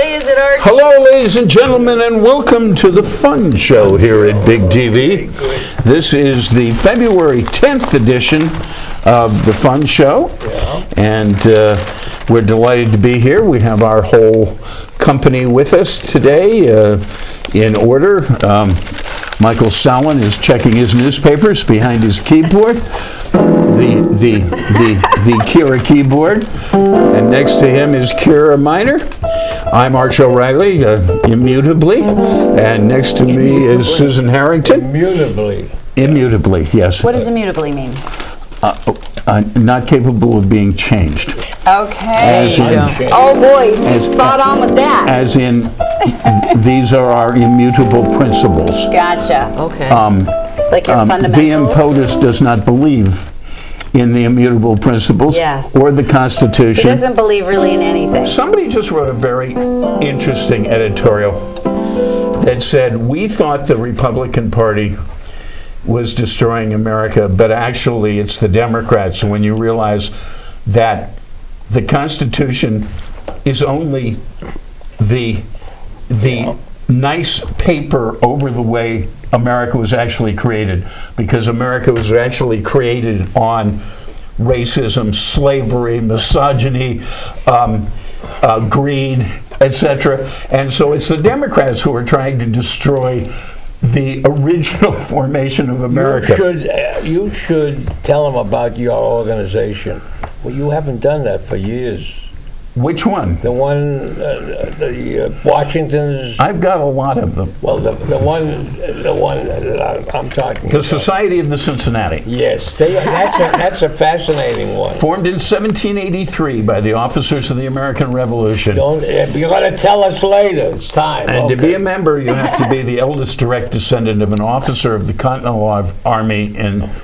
day is it, Arch? Hello, ladies and gentlemen, and welcome to the Fun Show here at Big TV. This is the February 10th edition of the Fun Show, and we're delighted to be here. We have our whole company with us today in order. Michael Sallin is checking his newspapers behind his keyboard, the Kira keyboard, and next to him is Kira Minor. I'm Arch O'Reilly, Immutably, and next to me is Susan Harrington. Immutably, yes. What does immutably mean? Not capable of being changed. Okay. Oh boy, he's spot on with that. As in, these are our immutable principles. Gotcha. Okay. Like your fundamentals? POTUS does not believe in the immutable principles or the Constitution. He doesn't believe really in anything. Somebody just wrote a very interesting editorial that said, we thought the Republican Party was destroying America, but actually it's the Democrats. When you realize that the Constitution is only the nice paper over the way America was actually created, because America was actually created on racism, slavery, misogyny, greed, etc. And so it's the Democrats who are trying to destroy the original formation of America. You should tell them about your organization. Well, you haven't done that for years. Which one? The one, the Washington's. I've got a lot of them. Well, the one that I'm talking about. The Society of the Cincinnati. Yes, that's a fascinating one. Formed in 1783 by the officers of the American Revolution. You're going to tell us later. It's time. And to be a member, you have to be the eldest direct descendant of an officer of the Continental Army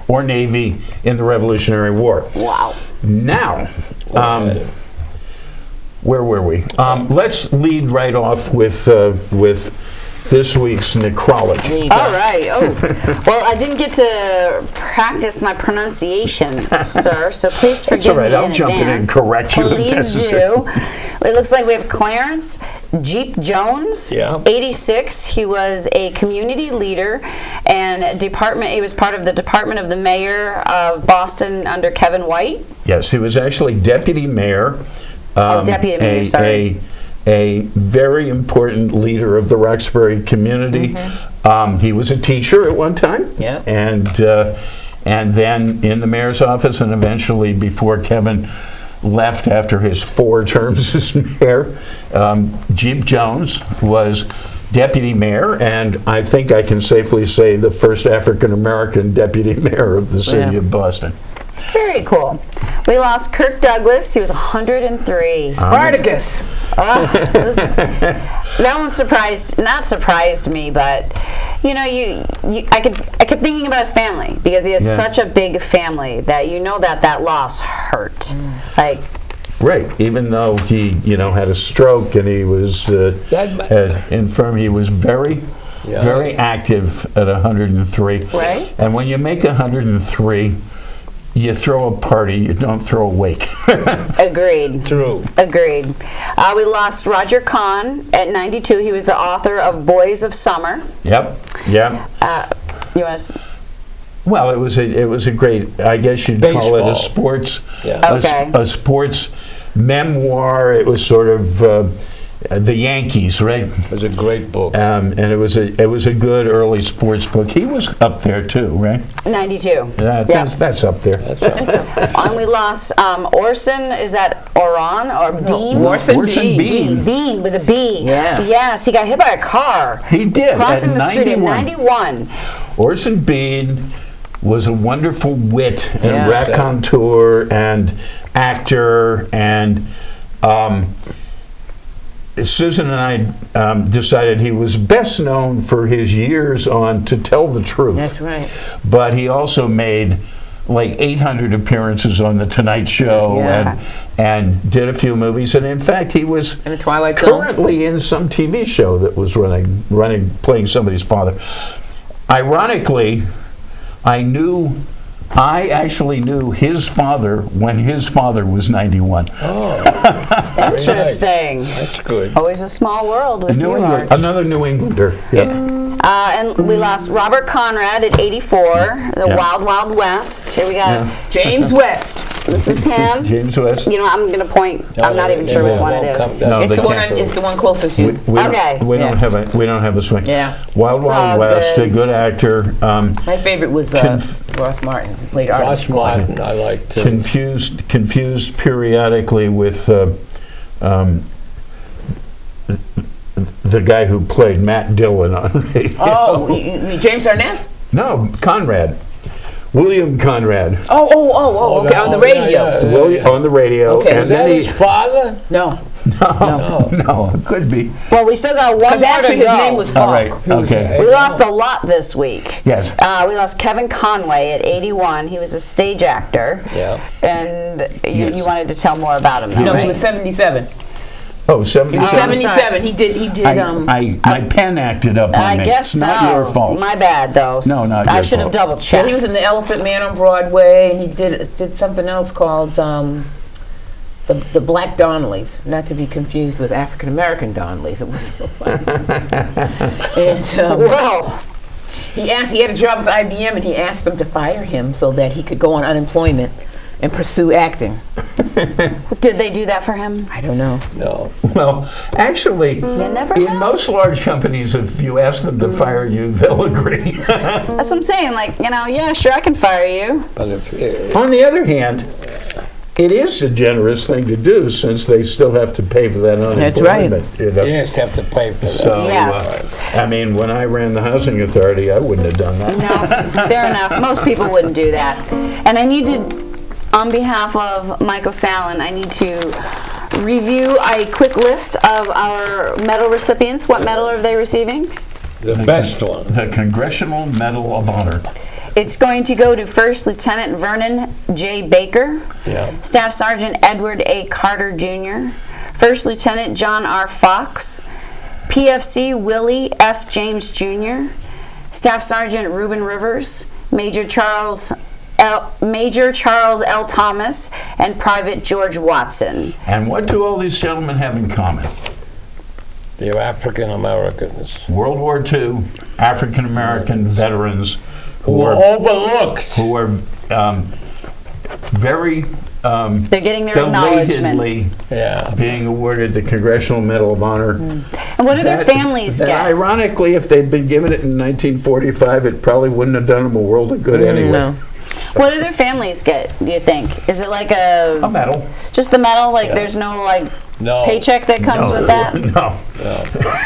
or Navy in the Revolutionary War. Wow. Now, where were we? Let's lead right off with this week's necrology. All right. Oh, well, I didn't get to practice my pronunciation, sir. So please forgive That's all right. me I'll jump in and correct you if necessary. Please do. It looks like we have Clarence Jeep Jones, 86. He was a community leader and he was part of the department of the mayor of Boston under Kevin White. Yes, he was actually deputy mayor. Deputy mayor, sorry. A very important leader of the Roxbury community. He was a teacher at one time, and then in the mayor's office, and eventually before Kevin left after his 4 terms as mayor, Jeep Jones was deputy mayor, and I think I can safely say the first African-American deputy mayor of the city of Boston. Very cool. We lost Kirk Douglas. He was 103. Spartacus. That one not surprised me, but you know, I kept thinking about his family, because he has such a big family that that loss hurt. Like, right, even though he had a stroke and he was infirm, he was very active at 103. Right. And when you make 103, you throw a party, you don't throw a wake. Agreed. True. Agreed. We lost Roger Cohn at 92. He was the author of Boys of Summer. Yep. You want to? Well, it was a great, I guess you'd call it a sports, a sports memoir. It was sort of the Yankees, right? It was a great book. And it was a good early sports book. He was up there too, right? 92. That's up there. And we lost Orson. Is that Oron or Dean? Orson Bean. Bean with a B. Yeah. Yes, he got hit by a car. He did. Crossing the street at 91. Orson Bean was a wonderful wit and raconteur and actor, and Susan and I decided he was best known for his years on To Tell the Truth. That's right. But he also made like 800 appearances on The Tonight Show and did a few movies. And in fact, he was in a Twilight currently in some TV show that was playing somebody's father. Ironically, I knew I actually knew his father when his father was 91. Oh, Interesting. that's good. Always a small world with you, Arch. Another New Englander. Yeah. And we lost Robert Conrad at 84, the Yeah. Wild Wild West. Here we got, James West. this is him. James West. You know, I'm going to point, I'm not even sure which one it is. No, It's they the one. can't. It's the one closest to you. Okay. We don't have a swing. Yeah. Wild It's all Wild West, good. a good actor. My favorite was Ross Martin, who played Artie. Ross Martin, I like too. Confused periodically with the guy who played Matt Dillon on radio. Oh, you mean James Arness? No, Conrad. William Conrad. Oh, okay, on the radio. On the radio. Okay. And Was that then his father? No, no, it could be. Well, we still got one because more to actually go. his name was All Falk. right, okay. We lost a lot this week. Yes. We lost Kevin Conway at 81. He was a stage actor. Yeah. And you Yes. wanted to tell more about him, though, No, right? he was 77. Oh, He 77. was Oh, 77. He did. My pen acted up on I me. guess it's so. not your fault. My bad, though. No, not I your should have fault. double Yeah, checked. he was in The Elephant Man on Broadway, and he did something else called the Black Donnellys, not to be confused with African American Donnellys. It was. And Well, he had a job with IBM, and he asked them to fire him so that he could go on unemployment and pursue acting. did they do that for him? I don't know. No. Well, actually, never in know. most large companies, if you ask them to fire you, they'll agree. That's what I'm saying. Like, yeah, sure, I can fire you. But if, On the other hand, it is a generous thing to do since they still have to pay for that unemployment. That's right. You know? you just have to pay for that. So, Yes. I mean, when I ran the housing authority, I wouldn't have done that. No, fair enough. Most people wouldn't do that. And I need to, on behalf of Michael Sallin, I need to review a quick list of our medal recipients. What medal are they receiving? The best one. The Congressional Medal of Honor. It's going to go to First Lieutenant Vernon J. Baker, Yeah. Staff Sergeant Edward A. Carter Jr., First Lieutenant John R. Fox, PFC Willie F. James Jr., Staff Sergeant Reuben Rivers, Major Charles L. Thomas, and Private George Watson. And what do all these gentlemen have in common? They're African Americans. World War II, African American veterans Who were overlooked. who are very They're getting their acknowledgement. belatedly Yeah. being awarded the Congressional Medal of Honor. And what do their families that get? ironically, if they'd been given it in 1945, it probably wouldn't have done them a world of good anyway. No. What do their families get, do you think? Is it like A medal. just the medal? Like there's no like No. paycheck that comes with that? No.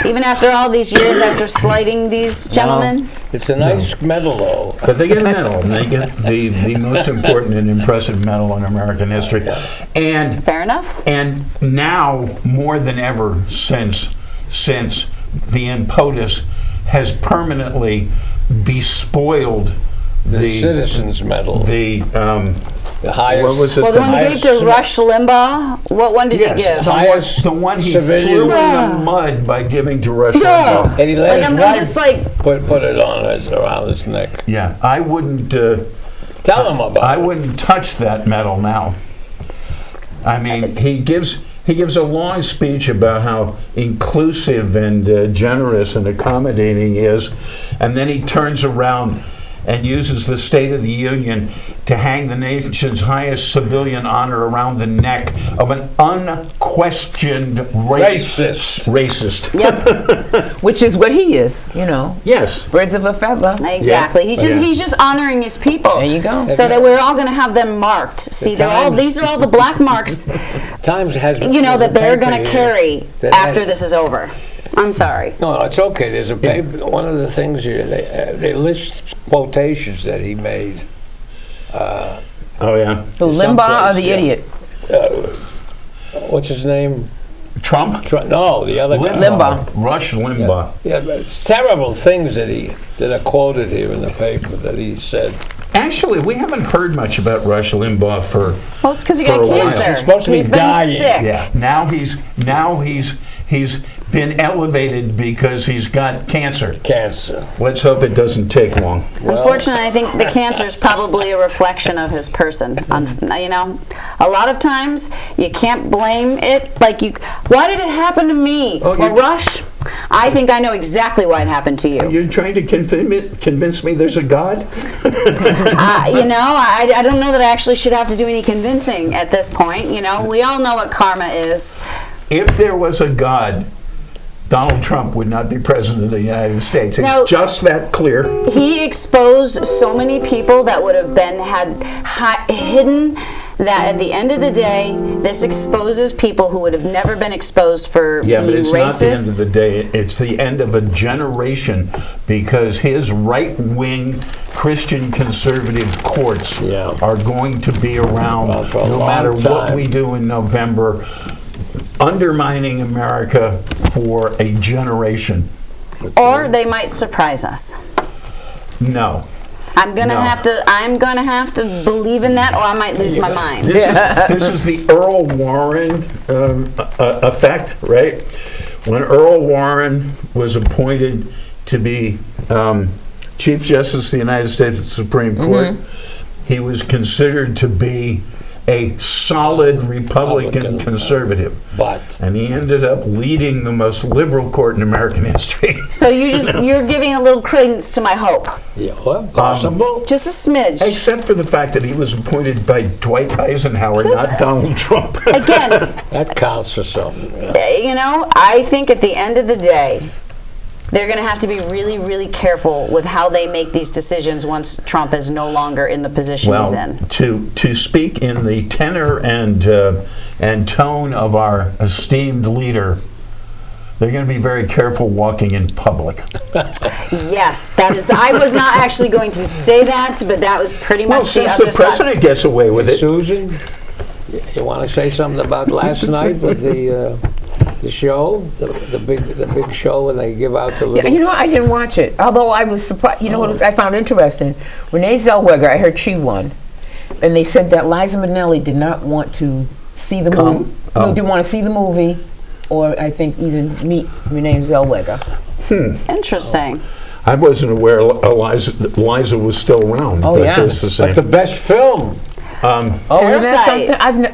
Even after all these years after slighting these gentlemen? It's a nice medal, though. But they get a medal, and they get the most important and impressive medal in American history. And Fair enough. And now, more than ever, since the POTUS has permanently bespoiled The Citizens Medal. the The highest. what was it? Well, the one you gave to highest- Rush Limbaugh, what one did you give? the one he Civilian- threw in the mud by giving to Rush Yeah. Limbaugh. And he let Like his I'm wife just like, put it on around his neck. Yeah, I wouldn't. Tell him about I it. wouldn't touch that medal now. I mean, he gives a long speech about how inclusive and generous and accommodating he is, and then he turns around and uses the State of the Union to hang the nation's highest civilian honor around the neck of an unquestioned racist. yep, Which is what he is, Yes. birds of a feather. exactly. He's just honoring his people. There you go. So that we're all going to have them marked. See, these are all the black marks, Times has that they're going to carry that after has- this is over. I'm sorry. No, it's okay. There's a paper. One of the things here, they list quotations that he made. Oh yeah. Who, Limbaugh or the yeah. idiot? What's his name? Trump. No, the other guy. Limbaugh. Rush Limbaugh. Yeah, but it's terrible things that are quoted here in the paper that he said. Actually, we haven't heard much about Rush Limbaugh for. Well, it's because he For got a while. cancer. He's supposed to be He's been dying. sick. Yeah. Now he's been elevated because he's got cancer. Cancer. Let's hope it doesn't take long. Unfortunately, I think the cancer is probably a reflection of his person. You know, a lot of times you can't blame it. Like, why did it happen to me? Well, Rush, I think I know exactly why it happened to you. You're trying to convince me there's a God? You know, I don't know that I actually should have to do any convincing at this point. You know, we all know what karma is. If there was a God, Donald Trump would not be president of the United States. It's just that clear. He exposed so many people that would have been hidden, that at the end of the day, this exposes people who would have never been exposed for being racist. But it's not the end of the day. It's the end of a generation, because his right-wing Christian conservative courts are going to be around no matter what we do in November, undermining America for a generation. Or they might surprise us. No. I'm gonna have to believe in that, or I might lose my mind. This is the Earl Warren effect, right? When Earl Warren was appointed to be Chief Justice of the United States Supreme Court, he was considered to be a solid Republican conservative, and he ended up leading the most liberal court in American history. So you're giving a little credence to my hope. Yeah, well, possible. Just a smidge. Except for the fact that he was appointed by Dwight Eisenhower, not Donald Trump. Again, that counts for something. You know, I think at the end of the day, they're going to have to be really, really careful with how they make these decisions once Trump is no longer in the position he's in. To speak in the tenor and tone of our esteemed leader, they're going to be very careful walking in public. Yes, that is. I was not actually going to say that, but that was pretty much the other side. Since the president gets away with it. Susan, you want to say something about last night with the show, the big show when they give out the little... Yeah, you know what? I didn't watch it. Although I was surprised. You know what I found interesting? Renee Zellweger, I heard she won. And they said that Liza Minnelli did not want to see the movie. No, didn't want to see the movie, or I think even meet Renee Zellweger. Interesting. I wasn't aware Liza was still around. Oh, but yeah. it's the same. But the best film. Parasite.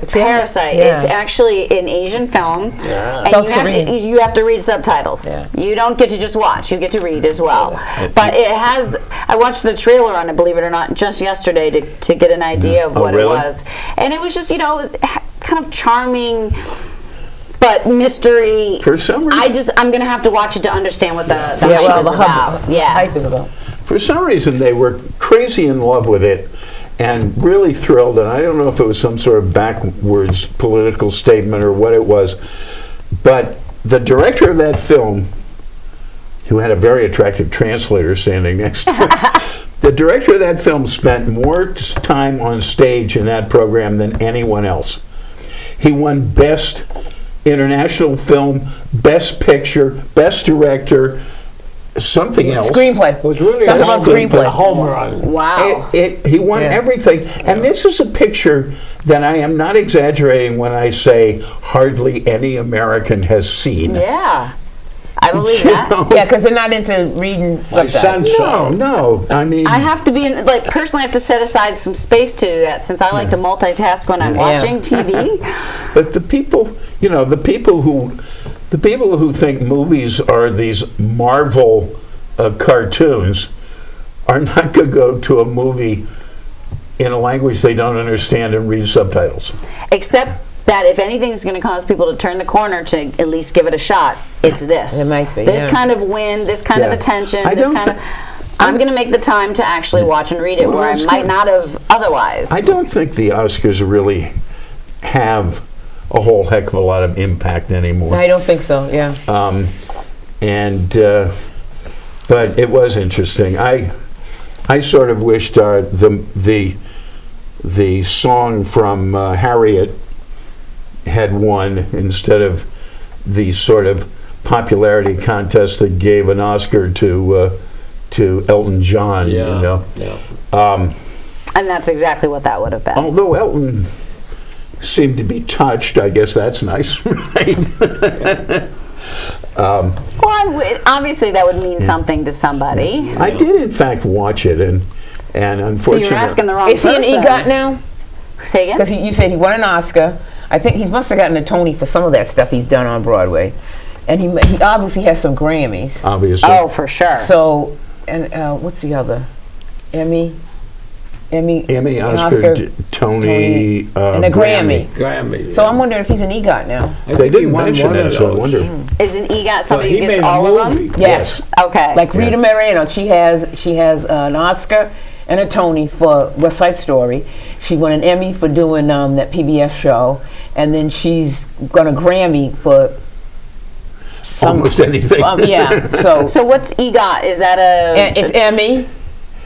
Parasite. Yeah. It's actually an Asian film, and South Korean. you have to read subtitles. Yeah. You don't get to just watch; you get to read as well. But it has. I watched the trailer on it, believe it or not, just yesterday to get an idea of what it was, and it was just kind of charming. But mystery. For some reason, I'm going to have to watch it to understand what the hype is about. Hype is about. For some reason, they were crazy in love with it and really thrilled. And I don't know if it was some sort of backwards political statement or what it was, but the director of that film, who had a very attractive translator standing next to him, the director of that film spent more time on stage in that program than anyone else. He won Best International Film, Best Picture, Best Director, something else. Screenplay. It was really Talk about screenplay. A home run. Wow. He won everything. And this is a picture that I am not exaggerating when I say hardly any American has seen. Yeah. I believe that. Yeah, because they're not into reading subtitles. No. I mean, I have to be personally, I have to set aside some space to do that, since I like to multitask when I'm watching TV. But the people who think movies are these Marvel cartoons are not going to go to a movie in a language they don't understand and read subtitles. Except that if anything is going to cause people to turn the corner to at least give it a shot, it's this. It might be. This kind of wind, this kind of attention, I'm going to make the time to actually watch and read it where I might not have otherwise. I don't think the Oscars really have a whole heck of a lot of impact anymore. I don't think so, yeah. But it was interesting. I sort of wished the song from Harriet had won instead of the sort of popularity contest that gave an Oscar to Elton John. And that's exactly what that would have been. Although Elton seemed to be touched, I guess that's nice, right? Well, obviously that would mean something to somebody. I did, in fact, watch it, and So unfortunately, you're asking the wrong Is he person. an EGOT now? Say again? Because you said he won an Oscar. I think he must have gotten a Tony for some of that stuff he's done on Broadway. And he obviously has some Grammys. obviously. Oh, for sure. So, and what's the other? Emmy, Oscar, Tony, and a Grammy. Grammy. So I'm wondering if he's an EGOT now. They didn't mention that, so I wonder. Isn't EGOT somebody he who gets made a all of movie. them? Yes. Okay. Like Rita Moreno, she has an Oscar and a Tony for West Side Story. She won an Emmy for doing that PBS show, and then she's got a Grammy for Almost anything. Yeah. So what's EGOT? Is that It's Emmy,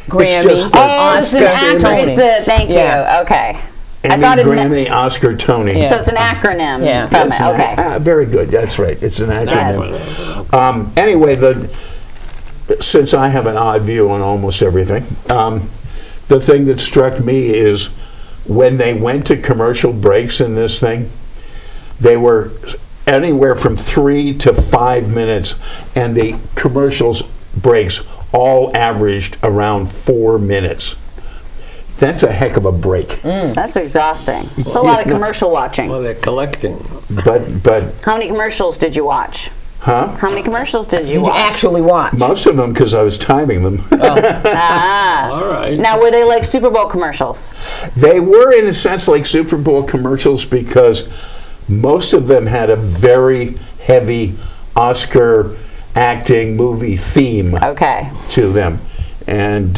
Grammy, just the- it's an Oscar, acronym. It's the thank you. Yeah. Okay. Emmy, thought it Grammy, Oscar, Tony. Yeah. So it's an acronym Yeah. from Yes, it. Okay. very good. That's right. It's an acronym. Yes. Anyway, since I have an odd view on almost everything, the thing that struck me is when they went to commercial breaks in this thing, they were anywhere from 3 to 5 minutes, and the commercials breaks all averaged around 4 minutes. That's a heck of a break. That's exhausting. It's a lot of commercial watching. Well, they're collecting. But How many commercials did you watch? huh? How many commercials did you Did you watch? actually watch? Most of them, because I was timing them. All right. Now, were they like Super Bowl commercials? They were, in a sense, like Super Bowl commercials because most of them had a very heavy Oscar acting movie theme Okay. to them. And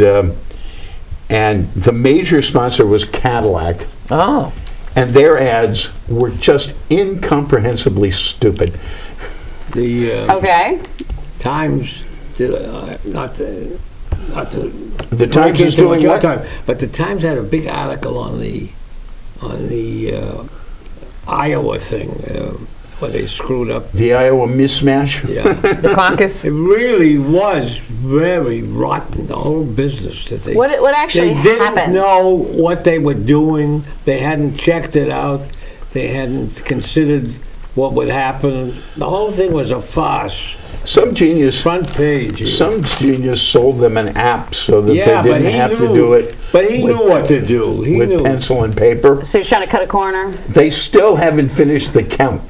the major sponsor was Cadillac, Oh. and their ads were just incomprehensibly stupid. The Okay. Times did not to The Times is into what doing you're what? talking- but the Times had a big article on the Iowa thing where they screwed up. The Iowa mismatch? Yeah, The caucus? it really was very rotten. The whole business that they What actually they didn't happened? know what they were doing. They hadn't checked it out. They hadn't considered what would happen. The whole thing was a farce. Some genius Front page. sold them an app so that Yeah, they but didn't he have to knew. do it But he with- knew what to do. He with knew. pencil and paper. So you're trying to cut a corner? They still haven't finished the count.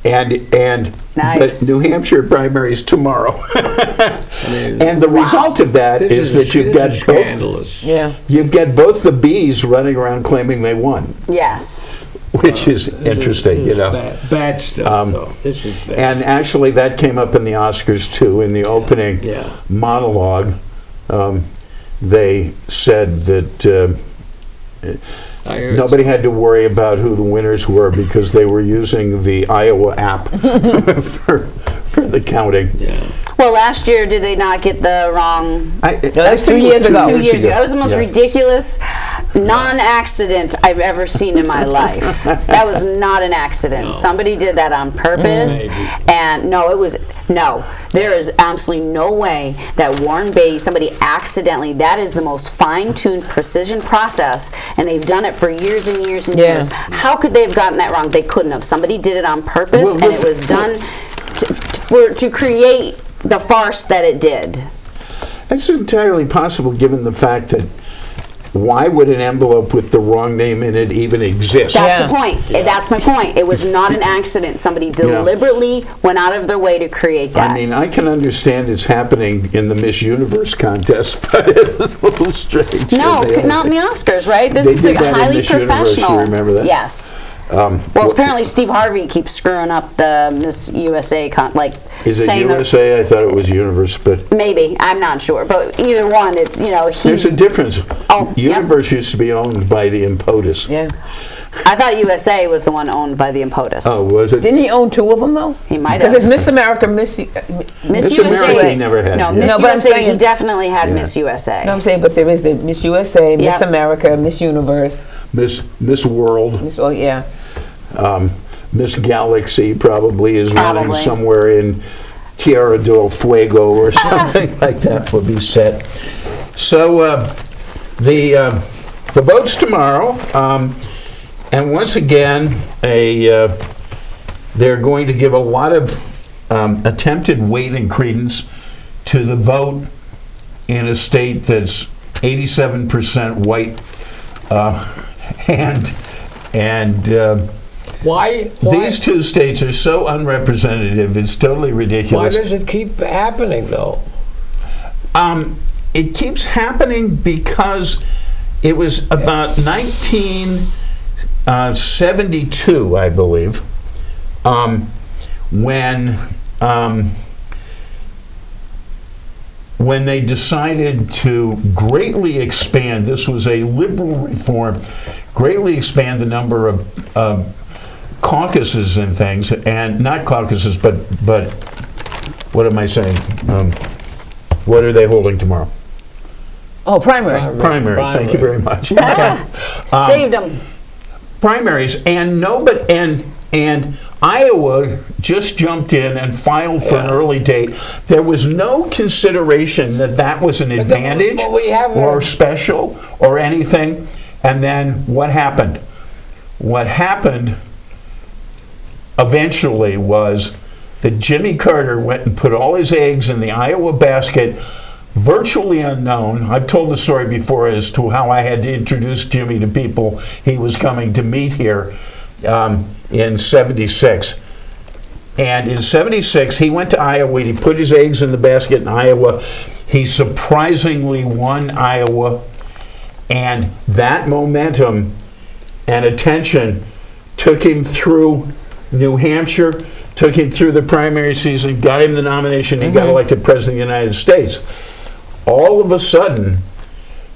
And Nice. the New Hampshire primaries tomorrow. mean, And the result of that is that you've got both. scandalous. Yeah. You've got both the bees running around claiming they won, Yes. which is interesting, you know. Bad stuff, though. This is bad. And actually, that came up in the Oscars too. In the opening Yeah. monologue, they said that I heard nobody had to worry about who the winners were because they were using the Iowa app for the counting. Yeah. Well, last year, did they not get the wrong? that was 2 years ago. 2 years ago. That was the most Yeah. ridiculous non-accident I've ever seen in my life. That was not an accident. No. Somebody did that on purpose. Maybe. And no, there is absolutely no way that somebody accidentally, that is the most fine-tuned precision process, and they've done it for years and years and Yeah. years. How could they have gotten that wrong? They couldn't have. Somebody did it on purpose, Well, and it was done to create the farce that it did. It's entirely possible given the fact that why would an envelope with the wrong name in it even exist? That's Yeah. the point. That's my point. It was not an accident. Somebody deliberately went out of their way to create that. I mean, I can understand it's happening in the Miss Universe contest, but it was a little strange. no, that they- not in the Oscars, right? This They is did that in highly Miss Universe, you professional. remember that? Yes. Well, apparently Steve Harvey keeps screwing up the Miss USA Is it saying that- USA? I thought it was Universe, but maybe, I'm not sure, but either one, there's he's. a difference. Oh, yeah. Universe used to be owned by the POTUS. Yeah. I thought USA was the one owned by the POTUS. Oh, was it? Didn't he own 2 of them, though? He might Because have. there's Miss America, Miss Miss America he never had. No, yeah. Miss No, but I'm USA, he saying- definitely had Yeah. Miss USA. No, I'm saying, but there is the Miss USA, Miss Yep. America, Miss Universe. Miss World, Oh, yeah. Miss Galaxy probably is running Probably. somewhere in Tierra del Fuego or something like that would be set. So the vote's tomorrow, and once again, they're going to give a lot of attempted weight and credence to the vote in a state that's 87% white, and Why? these two states are so unrepresentative. It's totally Why ridiculous. does it keep happening, though? It keeps happening because it was about 1972, I believe, when they decided to greatly expand. This was a liberal reform, greatly expand the number of caucuses and things, and not caucuses, but what am I saying? What are they holding tomorrow? Oh, primary. Primary. Thank you very much. Saved them. Primaries, and Iowa just jumped in and filed for an early date. There was no consideration that was an advantage or special or anything. And then what happened? What happened eventually was that Jimmy Carter went and put all his eggs in the Iowa basket, virtually unknown. I've told the story before as to how I had to introduce Jimmy to people he was coming to meet here in 76. And in 76, he went to Iowa. He put his eggs in the basket in Iowa. He surprisingly won Iowa. And that momentum and attention took him through New Hampshire, took him through the primary season, got him the nomination, he got elected President of the United States. All of a sudden,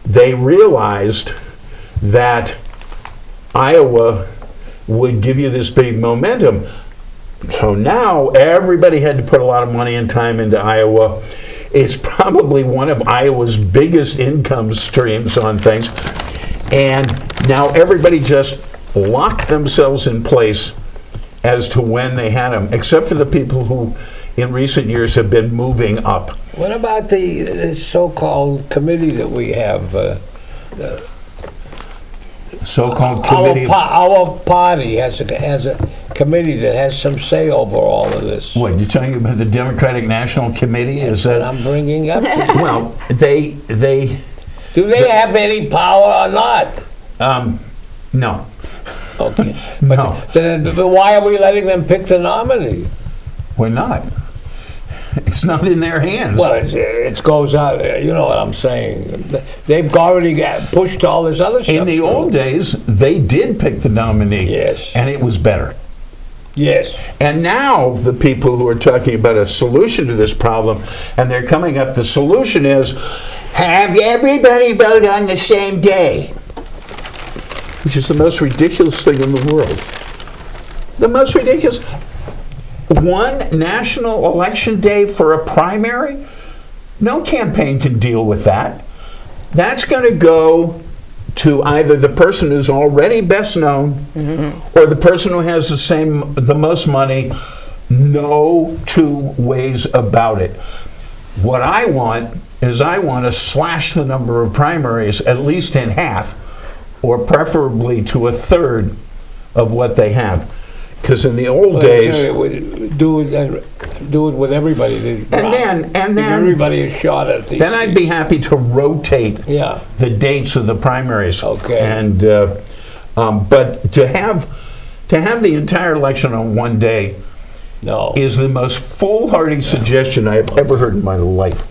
they realized that Iowa would give you this big momentum. So now everybody had to put a lot of money and time into Iowa. It's probably one of Iowa's biggest income streams on things. And now everybody just locked themselves in place as to when they had them, except for the people who in recent years have been moving up. What about the so-called committee that we have? So-called committee. Our party has a committee that has some say over all of this. What, you're talking about the Democratic National Committee? That's what I'm bringing up to you. Well, they do they have any power or not? No. Okay. No. But why are we letting them pick the nominee? We're not. It's not in their hands. Well, it goes out. You know what I'm saying? They've already pushed all this other stuff. In the old days, they did pick the nominee. Yes. And it was better. Yes. And now the people who are talking about a solution to this problem, and they're coming up, the solution is have everybody vote on the same day, which is the most ridiculous thing in the world. The most ridiculous. One national election day for a primary? No campaign can deal with that. That's going to go to either the person who's already best known or the person who has the most money. No two ways about it. What I want is I want to slash the number of primaries at least in half, or preferably to a third of what they have. Because in the old days, do it with everybody. And then everybody is shot at these. Then I'd be happy to rotate the dates of the primaries. Okay. And but to have the entire election on one day is the most foolhardy suggestion I have ever heard in my life.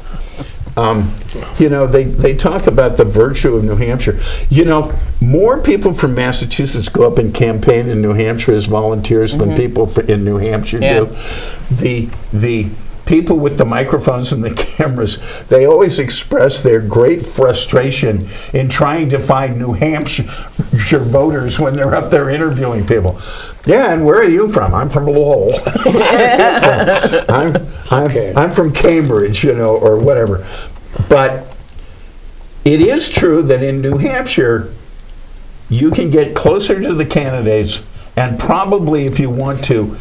You know, they talk about the virtue of New Hampshire. You know, more people from Massachusetts go up and campaign in New Hampshire as volunteers than people in New Hampshire do. The people with the microphones and the cameras, they always express their great frustration in trying to find New Hampshire voters when they're up there interviewing people. Yeah, and where are you from? I'm from Lowell. I'm from Cambridge, you know, or whatever. But it is true that in New Hampshire, you can get closer to the candidates and probably, if you want to,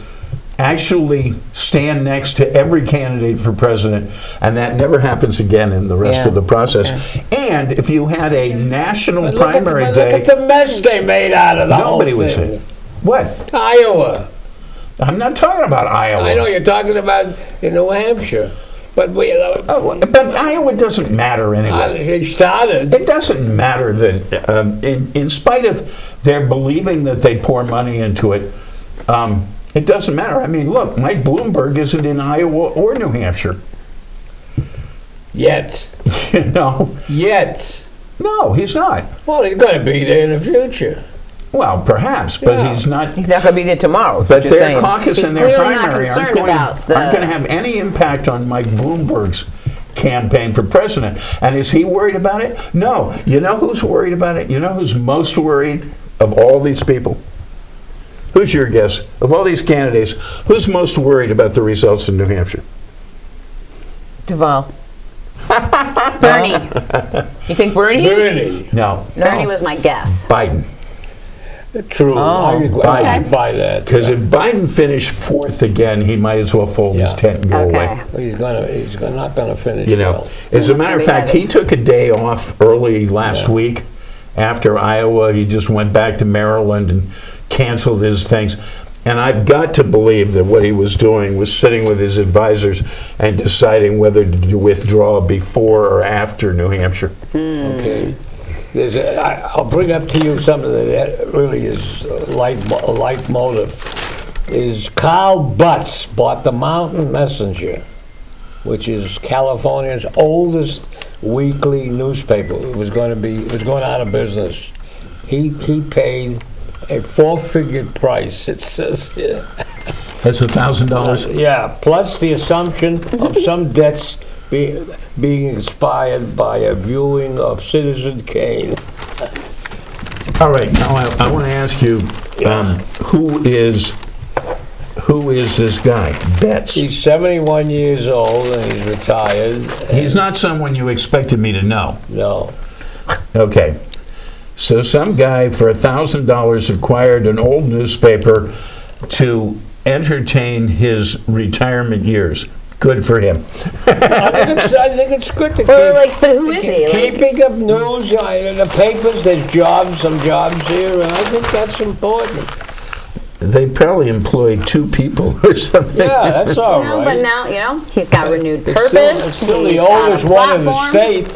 actually stand next to every candidate for president, and that never happens again in the rest of the process. And if you had a national primary day, look at the mess they made out of the whole thing. Nobody would say. What? Iowa. I'm not talking about Iowa. I know you're talking about in New Hampshire, but but Iowa doesn't matter anyway. It started. It doesn't matter that, in spite of their believing that they pour money into it, it doesn't matter. I mean, look, Mike Bloomberg isn't in Iowa or New Hampshire. Yet. You know? Yet. No, he's not. Well, he's going to be there in the future. Well, perhaps, but he's not. He's not going to be there tomorrow. But their caucus and their primary aren't going to have any impact on Mike Bloomberg's campaign for president. And is he worried about it? No. You know who's worried about it? You know who's most worried of all these people? Who's your guess? Of all these candidates, who's most worried about the results in New Hampshire? Duval. Bernie. You think Bernie? Bernie. No. Bernie was my guess. Biden. True. I buy that. Because if Biden finished fourth again, he might as well fold his tent and go away. Well, he's not going to finish. You know, well. as a matter of fact, he took a day off early last week after Iowa. He just went back to Maryland and canceled his things. And I've got to believe that what he was doing was sitting with his advisors and deciding whether to withdraw before or after New Hampshire. Okay. I'll bring up to you something that really is a light motive. Is Carl Butts bought the Mountain Messenger, which is California's oldest weekly newspaper. It was going out of business. He paid a four-figure price. It says here. That's $1,000. Yeah, plus the assumption of some debts being inspired by a viewing of Citizen Kane. All right, now I want to ask you, who is this guy, Betts? He's 71 years old and he's retired. He's not someone you expected me to know. No. Okay. So some guy for $1,000 acquired an old newspaper to entertain his retirement years. Good for him. I think it's good to but who is he? Keeping up news in the papers. There's some jobs here, and I think that's important. They probably employed 2 people or something. Yeah, that's all right. But now, he's got renewed purpose. It's still the oldest one in the state.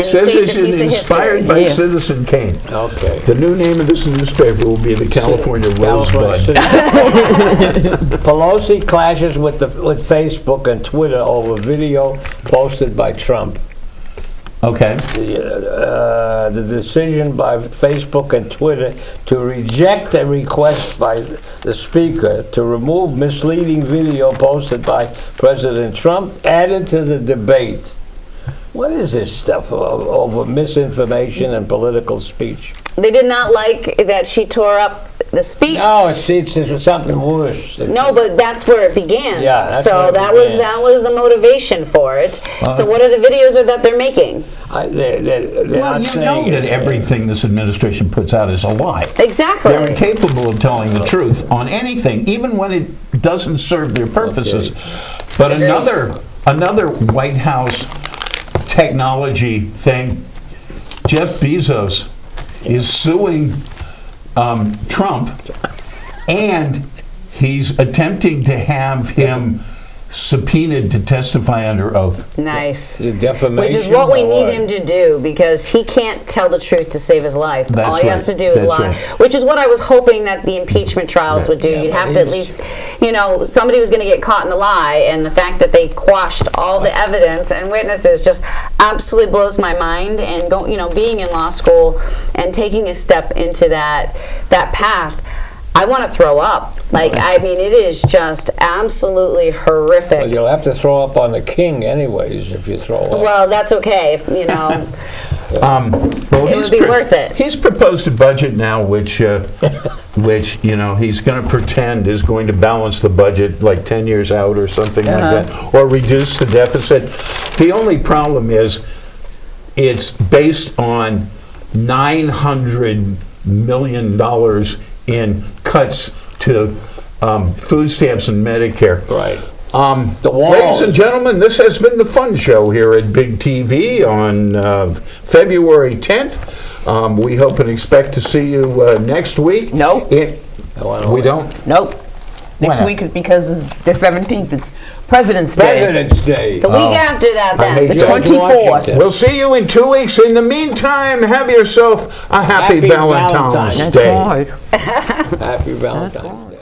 Says it's inspired by Citizen Kane. Okay. The new name of this newspaper will be the California Rosebud. Pelosi clashes with Facebook and Twitter over video posted by Trump. Okay. The decision by Facebook and Twitter to reject a request by the Speaker to remove misleading video posted by President Trump added to the debate. What is this stuff over misinformation and political speech? They did not like that she tore up the speech. No, it's something worse. No, but that's where it began. Yeah, that's so where it that began. was the motivation for it. So what are the videos that they're making? They're Well, you know that everything this administration puts out is a lie. Exactly. They're incapable of telling the truth on anything, even when it doesn't serve their purposes. Okay. But another White House technology thing, Jeff Bezos is suing Trump, and he's attempting to have him subpoenaed to testify under oath. Nice. The defamation. Which is what we need him to do, because he can't tell the truth to save his life. That's all he has to do is lie. Right. Which is what I was hoping that the impeachment trials would do. You'd have to at least, somebody was going to get caught in the lie, and the fact that they quashed all the evidence and witnesses just absolutely blows my mind. And being in law school and taking a step into that path, I want to throw up. It is just absolutely horrific. Well, you'll have to throw up on the king anyways if you throw up. Well, that's okay. It would be worth it. He's proposed a budget now which he's going to pretend is going to balance the budget like 10 years out or something like that, or reduce the deficit. The only problem is it's based on $900 million in cuts to food stamps and Medicare. Right. Ladies and gentlemen, this has been the Fun Show here at Big TV on February 10th. We hope and expect to see you next week. No. We don't? Nope. Next Why week is because it's the 17th. It's President's Day. President's Day. The week after that, I hate then. The that. 24th. We'll see you in 2 weeks. In the meantime, have yourself a happy Valentine's Valentine's. Day. That's right. Happy Valentine's Day.